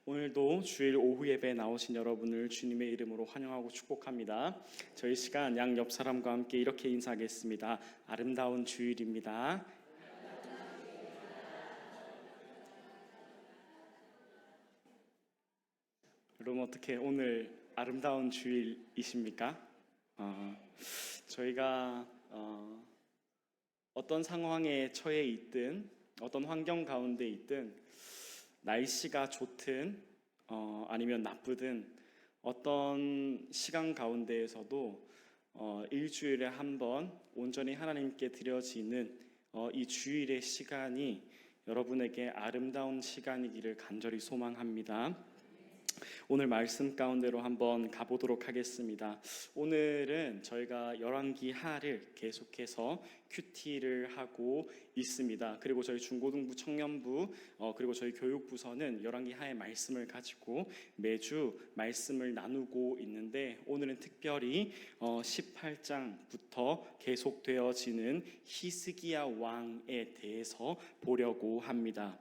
오늘도 주일 오후 예배에 나오신 여러분을 주님의 이름으로 환영하고 축복합니다. 저희 시간 양 옆 사람과 함께 이렇게 인사하겠습니다. 아름다운 주일입니다. 여러분 어떻게 오늘 아름다운 주일이십니까? 저희가 어떤 상황에 처해 있든 어떤 환경 가운데 있든 날씨가 좋든 아니면 나쁘든 어떤 시간 가운데에서도 일주일에 한 번 온전히 하나님께 드려지는 이 주일의 시간이 여러분에게 아름다운 시간이기를 간절히 소망합니다. 오늘 말씀 가운데로 한번 가보도록 하겠습니다. 오늘은 저희가 열왕기하를 계속해서 큐티를 하고 있습니다. 그리고 저희 중고등부 청년부 그리고 저희 교육부서는 열왕기하의 말씀을 가지고 매주 말씀을 나누고 있는데 오늘은 특별히 18장부터 계속되어지는 히스기야 왕에 대해서 보려고 합니다.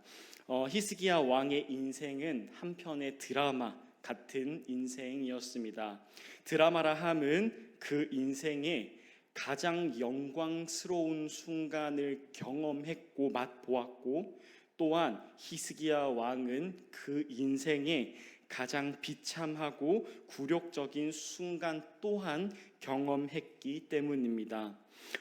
히스기야 왕의 인생은 한편의 드라마 같은 인생이었습니다. 드라마라 함은 그 인생의 가장 영광스러운 순간을 경험했고 맛보았고, 또한 히스기야 왕은 그 인생의 가장 비참하고 굴욕적인 순간 또한 경험했기 때문입니다.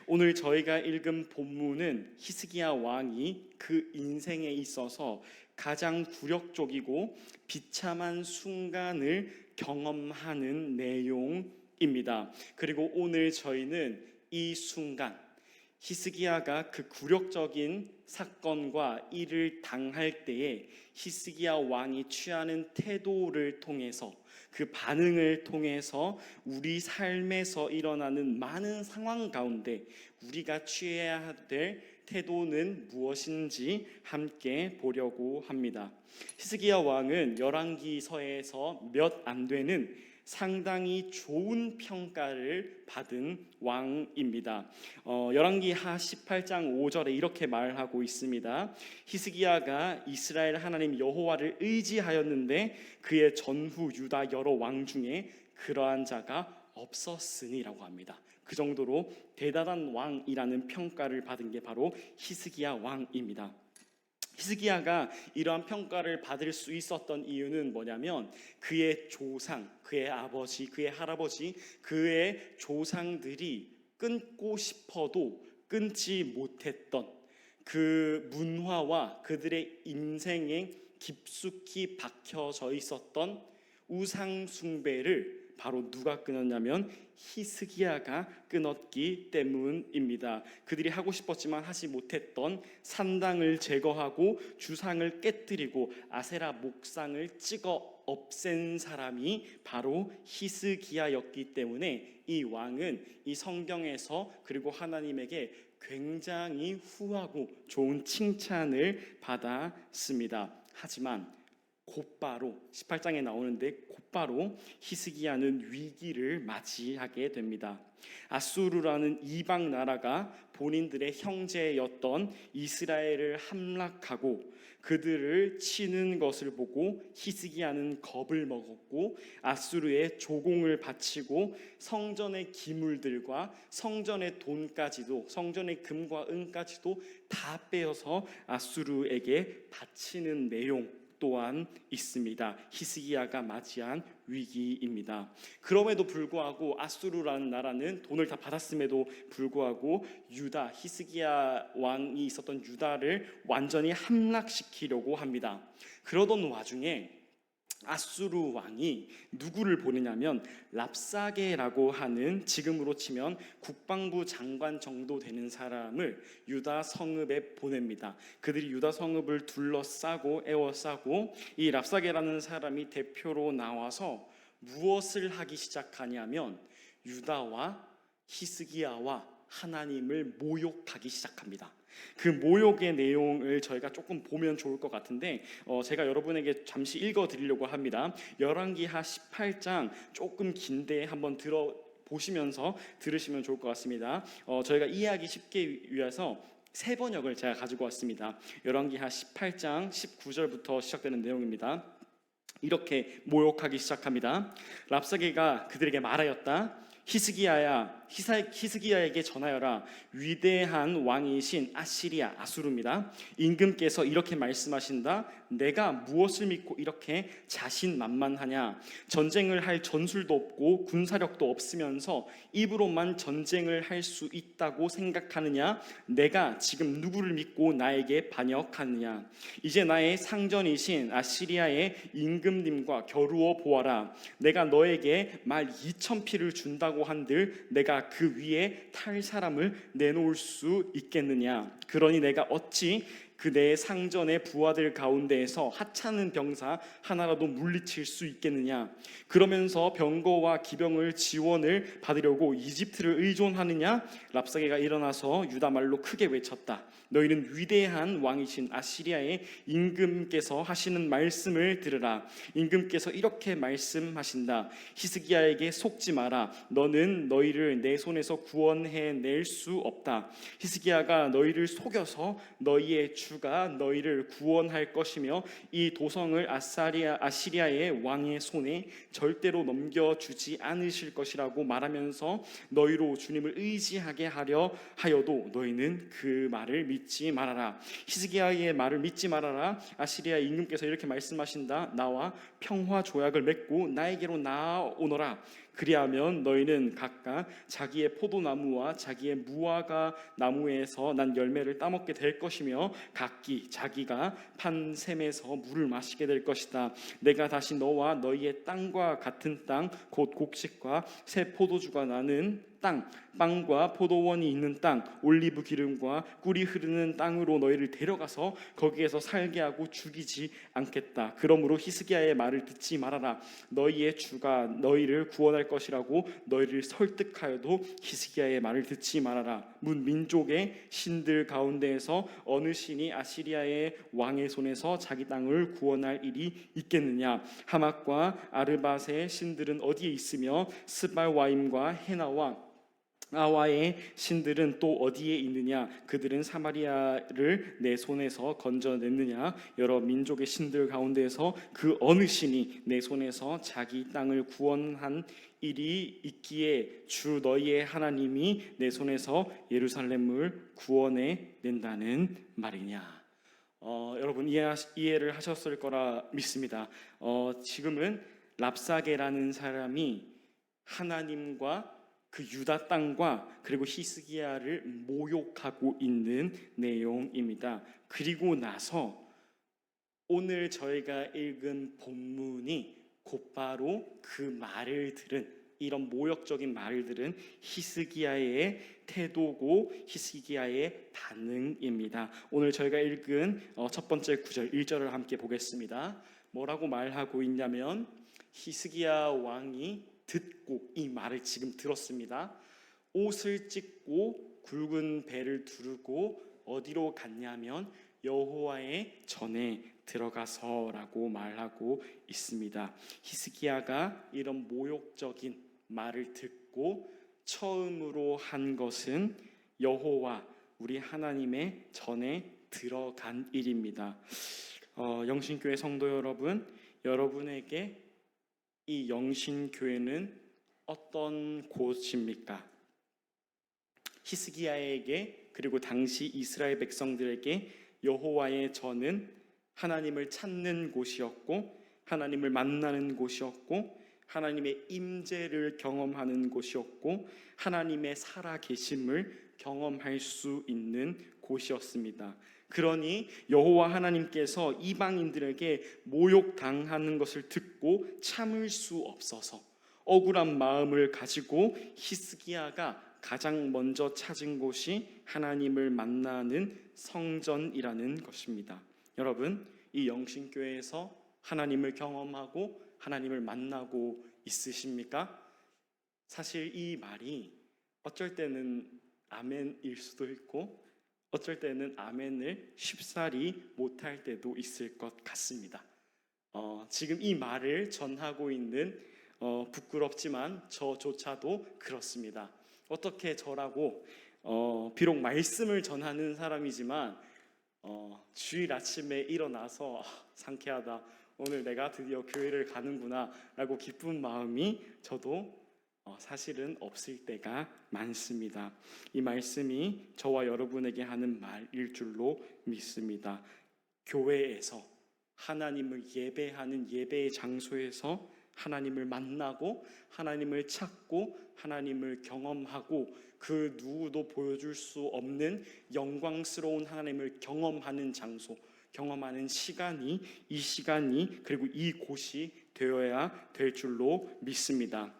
오늘 저희가 읽은 본문은 히스기야 왕이 그 인생에 있어서 가장 굴욕적이고 비참한 순간을 경험하는 내용입니다. 그리고 오늘 저희는 이 순간, 히스기야가 그 굴욕적인 사건과 일을 당할 때에 히스기야 왕이 취하는 태도를 통해서, 그 반응을 통해서 우리 삶에서 일어나는 많은 상황 가운데 우리가 취해야 될 태도는 무엇인지 함께 보려고 합니다. 히스기야 왕은 열왕기서에서 몇 안 되는 상당히 좋은 평가를 받은 왕입니다. 열왕기하 18장 5절에 이렇게 말하고 있습니다. 히스기야가 이스라엘 하나님 여호와를 의지하였는데 그의 전후 유다 여러 왕 중에 그러한 자가 없었으니라고 합니다. 그 정도로 대단한 왕이라는 평가를 받은 게 바로 히스기야 왕입니다. 히스기야가 이러한 평가를 받을 수 있었던 이유는 뭐냐면 그의 조상, 그의 아버지, 그의 할아버지, 그의 조상들이 끊고 싶어도 끊지 못했던 그 문화와 그들의 인생에 깊숙이 박혀져 있었던 우상 숭배를 바로 누가 끊었냐면 히스기야가 끊었기 때문입니다. 그들이 하고 싶었지만 하지 못했던 산당을 제거하고 주상을 깨뜨리고 아세라 목상을 찍어 없앤 사람이 바로 히스기야였기 때문에 이 왕은 이 성경에서 그리고 하나님에게 굉장히 후하고 좋은 칭찬을 받았습니다. 하지만 곧바로 18장에 나오는데 곧바로 히스기야는 위기를 맞이하게 됩니다. 아수르라는 이방 나라가 본인들의 형제였던 이스라엘을 함락하고 그들을 치는 것을 보고 히스기야는 겁을 먹었고 아수르의 조공을 바치고 성전의 기물들과 성전의 돈까지도, 성전의 금과 은까지도 다 빼어서 아수르에게 바치는 내용 또한 있습니다. 히스기야가 맞이한 위기입니다. 그럼에도 불구하고 아수르라는 나라는 돈을 다 받았음에도 불구하고 유다, 히스기야 왕이 있었던 유다를 완전히 함락시키려고 합니다. 그러던 와중에 아수르 왕이 누구를 보내냐면 랍사게라고 하는, 지금으로 치면 국방부 장관 정도 되는 사람을 유다 성읍에 보냅니다. 그들이 유다 성읍을 둘러싸고 에워싸고 이 랍사게라는 사람이 대표로 나와서 무엇을 하기 시작하냐면 유다와 히스기야와 하나님을 모욕하기 시작합니다. 그 모욕의 내용을 저희가 조금 보면 좋을 것 같은데 제가 여러분에게 잠시 읽어드리려고 합니다. 열왕기하 18장 조금 긴데 한번 보시면서 들으시면 좋을 것 같습니다. 저희가 이해하기 쉽게 위해서 세 번역을 제가 가지고 왔습니다. 열왕기하 18장 19절부터 시작되는 내용입니다. 이렇게 모욕하기 시작합니다. 랍사게가 그들에게 말하였다. 히스기야에게 전하여라. 위대한 왕이신 아시리아 아수르입니다. 임금께서 이렇게 말씀하신다. 내가 무엇을 믿고 이렇게 자신만만하냐? 전쟁을 할 전술도 없고 군사력도 없으면서 입으로만 전쟁을 할 수 있다고 생각하느냐? 내가 지금 누구를 믿고 나에게 반역하느냐? 이제 나의 상전이신 아시리아의 임금님과 겨루어 보아라. 내가 너에게 말 2,000피를 준다고 한들 내가 그 위에 탈 사람을 내놓을 수 있겠느냐? 그러니 내가 어찌 그 내 상전의 부하들 가운데에서 하찮은 병사 하나라도 물리칠 수 있겠느냐? 그러면서 병거와 기병을 지원을 받으려고 이집트를 의존하느냐? 랍사게가 일어나서 유다 말로 크게 외쳤다. 너희는 위대한 왕이신 아시리아의 임금께서 하시는 말씀을 들으라. 임금께서 이렇게 말씀하신다. 히스기야에게 속지 마라. 너는 너희를 내 손에서 구원해낼 수 없다. 히스기야가 너희를 속여서 너희의 주가 너희를 구원할 것이며 이 도성을 아시리아의 왕의 손에 절대로 넘겨주지 않으실 것이라고 말하면서 너희로 주님을 의지하게 하려 하여도 너희는 그 말을 믿지 말아라. 히스기야의 말을 믿지 말아라. 아시리아 임금께서 이렇게 말씀하신다. 나와 평화 조약을 맺고 나에게로 나아오너라. 그리하면 너희는 각각 자기의 포도나무와 자기의 무화과 나무에서 난 열매를 따먹게 될 것이며 각기 자기가 판 샘에서 물을 마시게 될 것이다. 내가 다시 너와 너희의 땅과 같은 땅 곧 곡식과 새 포도주가 나는 땅, 빵과 포도원이 있는 땅, 올리브 기름과 꿀이 흐르는 땅으로 너희를 데려가서 거기에서 살게 하고 죽이지 않겠다. 그러므로 히스기야의 말을 듣지 말아라. 너희의 주가 너희를 구원할 것이라고 너희를 설득하여도 히스기야의 말을 듣지 말아라. 문 민족의 신들 가운데에서 어느 신이 아시리아의 왕의 손에서 자기 땅을 구원할 일이 있겠느냐? 하맛과 아르밧의 신들은 어디에 있으며 스발와임과 헤나와 아와의 신들은 또 어디에 있느냐? 그들은 사마리아를 내 손에서 건져냈느냐? 여러 민족의 신들 가운데서 그 어느 신이 내 손에서 자기 땅을 구원한 일이 있기에 주 너희의 하나님이 내 손에서 예루살렘을 구원해 낸다는 말이냐? 여러분 이해를 하셨을 거라 믿습니다. 지금은 랍사게라는 사람이 하나님과 그 유다 땅과 그리고 히스기야를 모욕하고 있는 내용입니다. 그리고 나서 오늘 저희가 읽은 본문이 곧바로 그 말을 들은 이런 모욕적인 말을 들은 히스기야의 태도고 히스기야의 반응입니다. 오늘 저희가 읽은 첫 번째 구절 1절을 함께 보겠습니다. 뭐라고 말하고 있냐면 히스기야 왕이 듣고 이 말을 지금 들었습니다. 옷을 찢고 굵은 배를 두르고 어디로 갔냐면 여호와의 전에 들어가서라고 말하고 있습니다. 히스기야가 이런 모욕적인 말을 듣고 처음으로 한 것은 여호와 우리 하나님의 전에 들어간 일입니다. 영신교회 성도 여러분, 여러분에게 이 영신교회는 어떤 곳입니까? 히스기야에게 그리고 당시 이스라엘 백성들에게 여호와의 전은 하나님을 찾는 곳이었고 하나님을 만나는 곳이었고 하나님의 임재를 경험하는 곳이었고 하나님의 살아계심을 경험할 수 있는 곳이었습니다. 그러니 여호와 하나님께서 이방인들에게 모욕당하는 것을 듣고 참을 수 없어서 억울한 마음을 가지고 히스기야가 가장 먼저 찾은 곳이 하나님을 만나는 성전이라는 것입니다. 여러분, 이 영신교회에서 하나님을 경험하고 하나님을 만나고 있으십니까? 사실 이 말이 어쩔 때는 아멘일 수도 있고 어쩔 때는 아멘을 쉽사리 못할 때도 있을 것 같습니다. 지금 이 말을 전하고 있는 부끄럽지만 저조차도 그렇습니다. 어떻게 저라고 비록 말씀을 전하는 사람이지만 주일 아침에 일어나서 상쾌하다, 오늘 내가 드디어 교회를 가는구나라고 기쁜 마음이 저도 사실은 없을 때가 많습니다. 이 말씀이 저와 여러분에게 하는 말일 줄로 믿습니다. 교회에서 하나님을 예배하는 예배의 장소에서 하나님을 만나고 하나님을 찾고 하나님을 경험하고 그 누구도 보여줄 수 없는 영광스러운 하나님을 경험하는 장소, 경험하는 시간이 이 시간이 그리고 이곳이 되어야 될 줄로 믿습니다.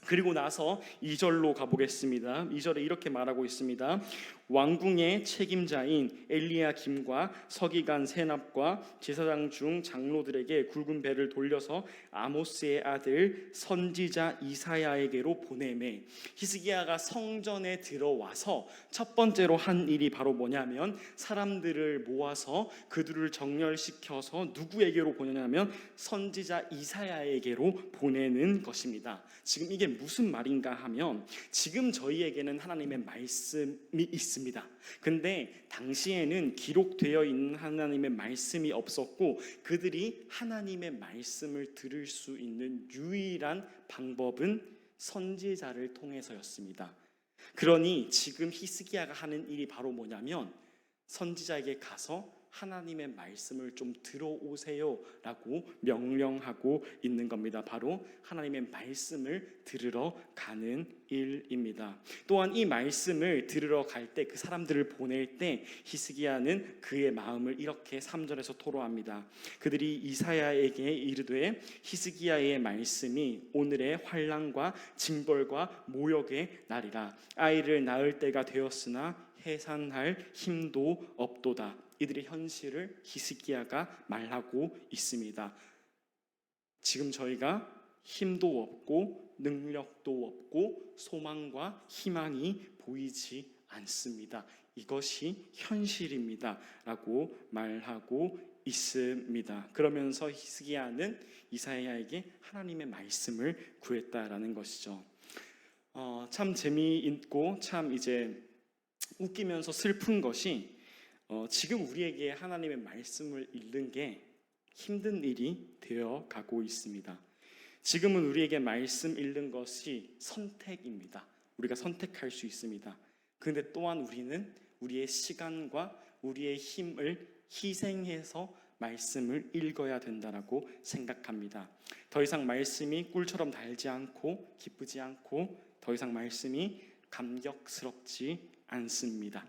그리고 나서 2절로 가보겠습니다. 2절에 이렇게 말하고 있습니다. 왕궁의 책임자인 엘리야김과 서기관 세납과 제사장 중 장로들에게 굵은 배를 돌려서 아모스의 아들 선지자 이사야에게로 보내매. 히스기야가 성전에 들어와서 첫 번째로 한 일이 바로 뭐냐면 사람들을 모아서 그들을 정렬시켜서 누구에게로 보내냐면 선지자 이사야에게로 보내는 것입니다. 지금 이게 무슨 말인가 하면 지금 저희에게는 하나님의 말씀이 있습니다. 근데 당시에는 기록되어 있는 하나님의 말씀이 없었고 그들이 하나님의 말씀을 들을 수 있는 유일한 방법은 선지자를 통해서였습니다. 그러니 지금 히스기야가 하는 일이 바로 뭐냐면 선지자에게 가서 하나님의 말씀을 좀 들어오세요 라고 명령하고 있는 겁니다. 바로 하나님의 말씀을 들으러 가는 일입니다. 또한 이 말씀을 들으러 갈 때 그 사람들을 보낼 때 히스기야는 그의 마음을 이렇게 3절에서 토로합니다. 그들이 이사야에게 이르되 히스기야의 말씀이 오늘의 환난과 징벌과 모욕의 날이라. 아이를 낳을 때가 되었으나 해산할 힘도 없도다. 이들의 현실을 히스기야가 말하고 있습니다. 지금 저희가 힘도 없고 능력도 없고 소망과 희망이 보이지 않습니다. 이것이 현실입니다 라고 말하고 있습니다. 그러면서 히스기야는 이사야에게 하나님의 말씀을 구했다라는 것이죠. 참 재미있고 참 이제 웃기면서 슬픈 것이 지금 우리에게 하나님의 말씀을 읽는 게 힘든 일이 되어 가고 있습니다. 지금은 우리에게 말씀 읽는 것이 선택입니다. 우리가 선택할 수 있습니다. 그런데 또한 우리는 우리의 시간과 우리의 힘을 희생해서 말씀을 읽어야 된다라고 생각합니다. 더 이상 말씀이 꿀처럼 달지 않고 기쁘지 않고 더 이상 말씀이 감격스럽지 않습니다.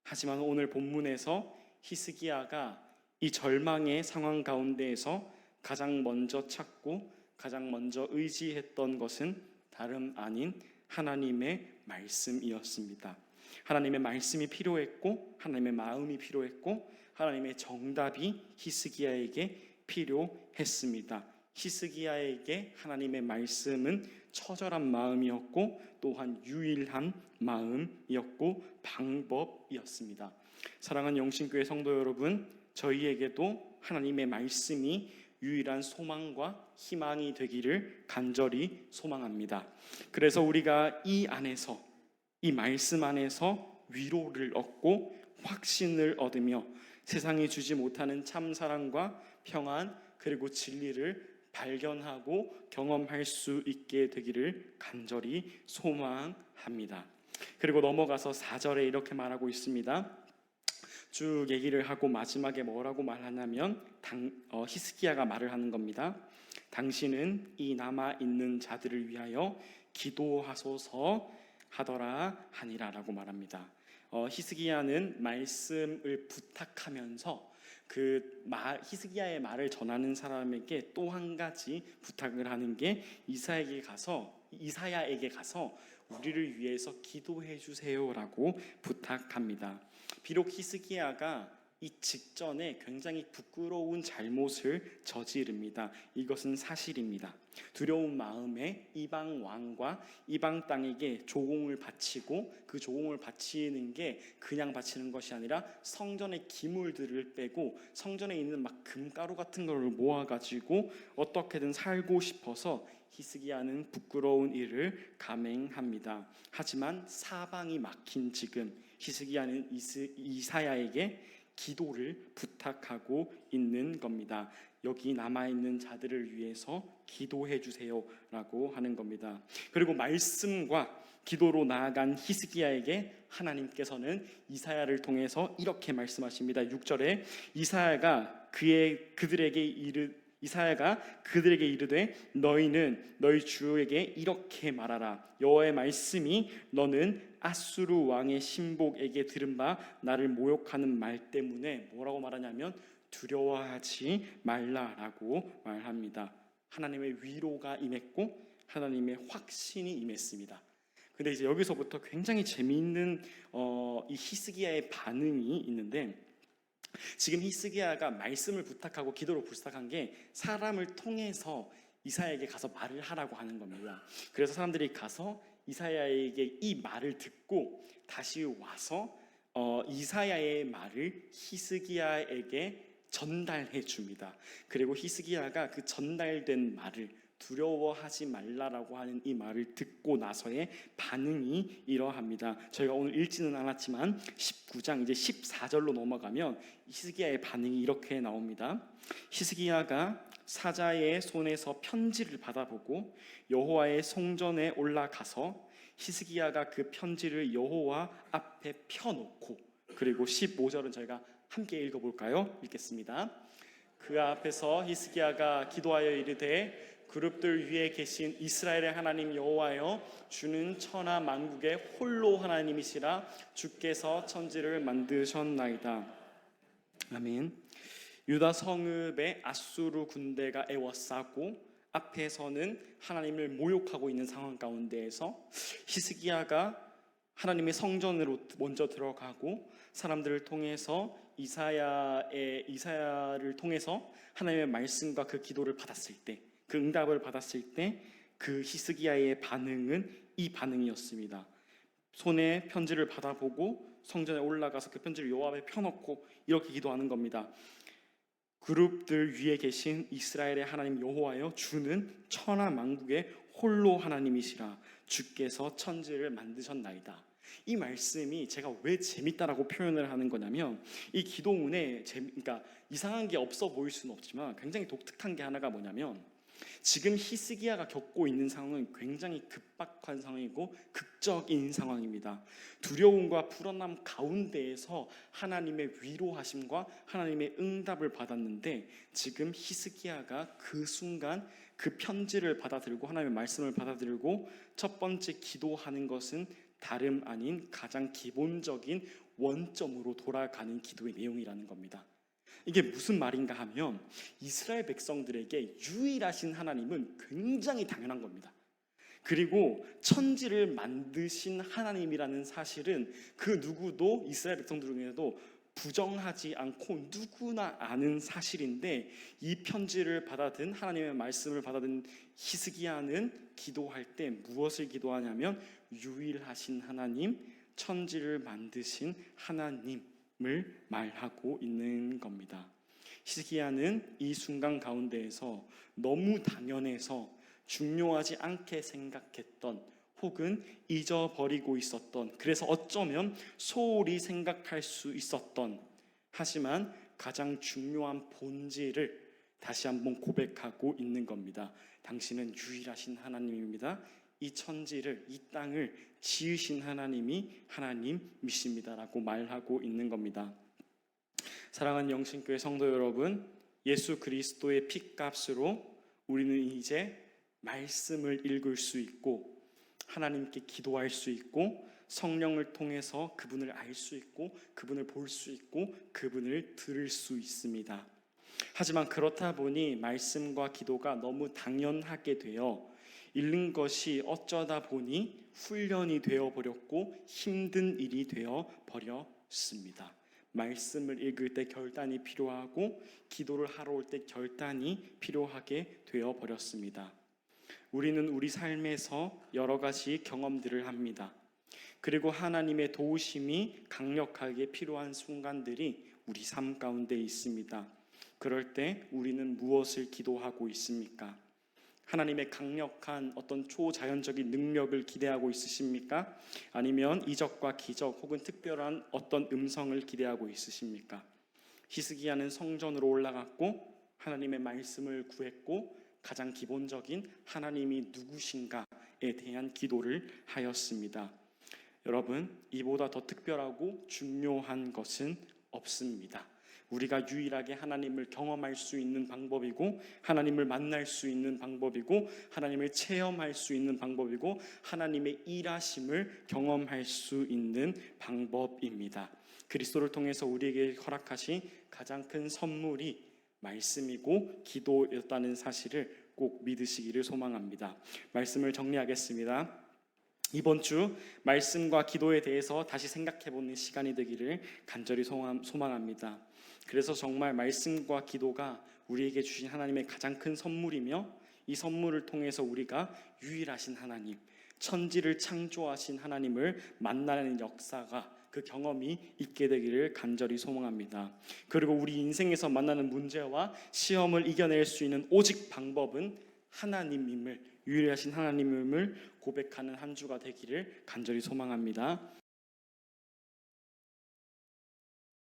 하지만 오늘 본문에서 히스기야가 이 절망의 상황 가운데에서 가장 먼저 찾고 가장 먼저 의지했던 것은 다름 아닌 하나님의 말씀이었습니다. 하나님의 말씀이 필요했고 하나님의 마음이 필요했고 하나님의 정답이 히스기야에게 필요했습니다. 히스기야에게 하나님의 말씀은 처절한 마음이었고 또한 유일한 마음이었고 방법이었습니다. 사랑하는 영신교회 성도 여러분, 저희에게도 하나님의 말씀이 유일한 소망과 희망이 되기를 간절히 소망합니다. 그래서 우리가 이 안에서 이 말씀 안에서 위로를 얻고 확신을 얻으며 세상이 주지 못하는 참 사랑과 평안 그리고 진리를 발견하고 경험할 수 있게 되기를 간절히 소망합니다. 그리고 넘어가서 4절에 이렇게 말하고 있습니다. 쭉 얘기를 하고 마지막에 뭐라고 말하냐면 히스기야가 말을 하는 겁니다. 당신은 이 남아있는 자들을 위하여 기도하소서 하더라 하니라 라고 말합니다. 히스기야는 말씀을 부탁하면서 히스기야의 말을 전하는 사람에게 또 한 가지 부탁을 하는 게 이사야에게 가서 우리를 위해서 기도해 주세요라고 부탁합니다. 비록 히스기야가 이 직전에 굉장히 부끄러운 잘못을 저지릅니다. 이것은 사실입니다. 두려운 마음에 이방 왕과 이방 땅에게 조공을 바치고 그 조공을 바치는 게 그냥 바치는 것이 아니라 성전의 기물들을 빼고 성전에 있는 막 금가루 같은 걸 모아가지고 어떻게든 살고 싶어서 히스기야는 부끄러운 일을 감행합니다. 하지만 사방이 막힌 지금 히스기야는 이사야에게 기도를 부탁하고 있는 겁니다. 여기 남아있는 자들을 위해서 기도해 주세요라고 하는 겁니다. 그리고 말씀과 기도로 나아간 히스기야에게 하나님께서는 이사야를 통해서 이렇게 말씀하십니다. 6절에 이사야가 그들에게 이르되 너희는 너희 주에게 이렇게 말하라. 여호와의 말씀이 너는 아수르 왕의 신복에게 들은 바 나를 모욕하는 말 때문에 뭐라고 말하냐면 두려워하지 말라라고 말합니다. 하나님의 위로가 임했고 하나님의 확신이 임했습니다. 근데 이제 여기서부터 굉장히 재미있는 이 히스기야의 반응이 있는데, 지금 히스기야가 말씀을 부탁하고 기도를 부탁한 게 사람을 통해서 이사야에게 가서 말을 하라고 하는 겁니다. 그래서 사람들이 가서 이사야에게 이 말을 듣고 다시 와서 이사야의 말을 히스기야에게 전달해 줍니다. 그리고 히스기야가 그 전달된 말을 두려워하지 말라라고 하는 이 말을 듣고 나서의 반응이 이러합니다. 저희가 오늘 읽지는 않았지만 19장 이제 14절로 넘어가면 히스기야의 반응이 이렇게 나옵니다. 히스기야가 사자의 손에서 편지를 받아보고 여호와의 성전에 올라가서 히스기야가 그 편지를 여호와 앞에 펴놓고, 그리고 15절은 저희가 함께 읽어볼까요? 읽겠습니다. 그 앞에서 히스기야가 기도하여 이르되 그룹들 위에 계신 이스라엘의 하나님 여호와여, 주는 천하 만국의 홀로 하나님이시라. 주께서 천지를 만드셨나이다. 아멘. 유다 성읍에 아수르 군대가 에워싸고 앞에서는 하나님을 모욕하고 있는 상황 가운데에서 히스기야가 하나님의 성전으로 먼저 들어가고 사람들을 통해서 이사야를 통해서 하나님의 말씀과 그 기도를 받았을 때, 그 응답을 받았을 때 그 히스기야의 반응은 이 반응이었습니다. 손에 편지를 받아보고 성전에 올라가서 그 편지를 여호와 앞에 펴놓고 이렇게 기도하는 겁니다. 그룹들 위에 계신 이스라엘의 하나님 여호와여, 주는 천하 만국의 홀로 하나님이시라. 주께서 천지를 만드셨나이다. 이 말씀이 제가 왜 재밌다라고 표현을 하는 거냐면, 이 기도문에 그러니까 이상한 게 없어 보일 수는 없지만 굉장히 독특한 게 하나가 뭐냐면, 지금 히스기야가 겪고 있는 상황은 굉장히 급박한 상황이고 극적인 상황입니다. 두려움과 불안함 가운데에서 하나님의 위로하심과 하나님의 응답을 받았는데, 지금 히스기야가 그 순간 그 편지를 받아들고 하나님의 말씀을 받아들고 첫 번째 기도하는 것은 다름 아닌 가장 기본적인 원점으로 돌아가는 기도의 내용이라는 겁니다. 이게 무슨 말인가 하면, 이스라엘 백성들에게 유일하신 하나님은 굉장히 당연한 겁니다. 그리고 천지를 만드신 하나님이라는 사실은 그 누구도 이스라엘 백성들 중에도 부정하지 않고 누구나 아는 사실인데, 이 편지를 받아든 하나님의 말씀을 받아든 히스기야는 기도할 때 무엇을 기도하냐면 유일하신 하나님, 천지를 만드신 하나님을 말하고 있는 겁니다. 히스기야는 이 순간 가운데에서 너무 당연해서 중요하지 않게 생각했던, 혹은 잊어버리고 있었던, 그래서 어쩌면 소홀히 생각할 수 있었던, 하지만 가장 중요한 본질을 다시 한번 고백하고 있는 겁니다. 당신은 유일하신 하나님입니다. 이 천지를, 이 땅을 지으신 하나님이 하나님이십니다라고 말하고 있는 겁니다. 사랑하는 영신교회 성도 여러분, 예수 그리스도의 피값으로 우리는 이제 말씀을 읽을 수 있고 하나님께 기도할 수 있고 성령을 통해서 그분을 알 수 있고 그분을 볼 수 있고 그분을 들을 수 있습니다. 하지만 그렇다 보니 말씀과 기도가 너무 당연하게 되어 읽는 것이 어쩌다 보니 훈련이 되어버렸고 힘든 일이 되어버렸습니다. 말씀을 읽을 때 결단이 필요하고 기도를 하러 올 때 결단이 필요하게 되어버렸습니다. 우리는 우리 삶에서 여러 가지 경험들을 합니다. 그리고 하나님의 도우심이 강력하게 필요한 순간들이 우리 삶 가운데 있습니다. 그럴 때 우리는 무엇을 기도하고 있습니까? 하나님의 강력한 어떤 초자연적인 능력을 기대하고 있으십니까? 아니면 이적과 기적 혹은 특별한 어떤 음성을 기대하고 있으십니까? 히스기야는 성전으로 올라갔고 하나님의 말씀을 구했고 가장 기본적인 하나님이 누구신가에 대한 기도를 하였습니다. 여러분, 이보다 더 특별하고 중요한 것은 없습니다. 우리가 유일하게 하나님을 경험할 수 있는 방법이고 하나님을 만날 수 있는 방법이고 하나님을 체험할 수 있는 방법이고 하나님의 일하심을 경험할 수 있는 방법입니다. 그리스도를 통해서 우리에게 허락하신 가장 큰 선물이 말씀이고 기도였다는 사실을 꼭 믿으시기를 소망합니다. 말씀을 정리하겠습니다. 이번 주 말씀과 기도에 대해서 다시 생각해보는 시간이 되기를 간절히 소망합니다. 그래서 정말 말씀과 기도가 우리에게 주신 하나님의 가장 큰 선물이며 이 선물을 통해서 우리가 유일하신 하나님, 천지를 창조하신 하나님을 만나는 역사가 그 경험이 있게 되기를 간절히 소망합니다. 그리고 우리 인생에서 만나는 문제와 시험을 이겨낼 수 있는 오직 방법은 하나님임을, 유일하신 하나님임을 고백하는 한 주가 되기를 간절히 소망합니다.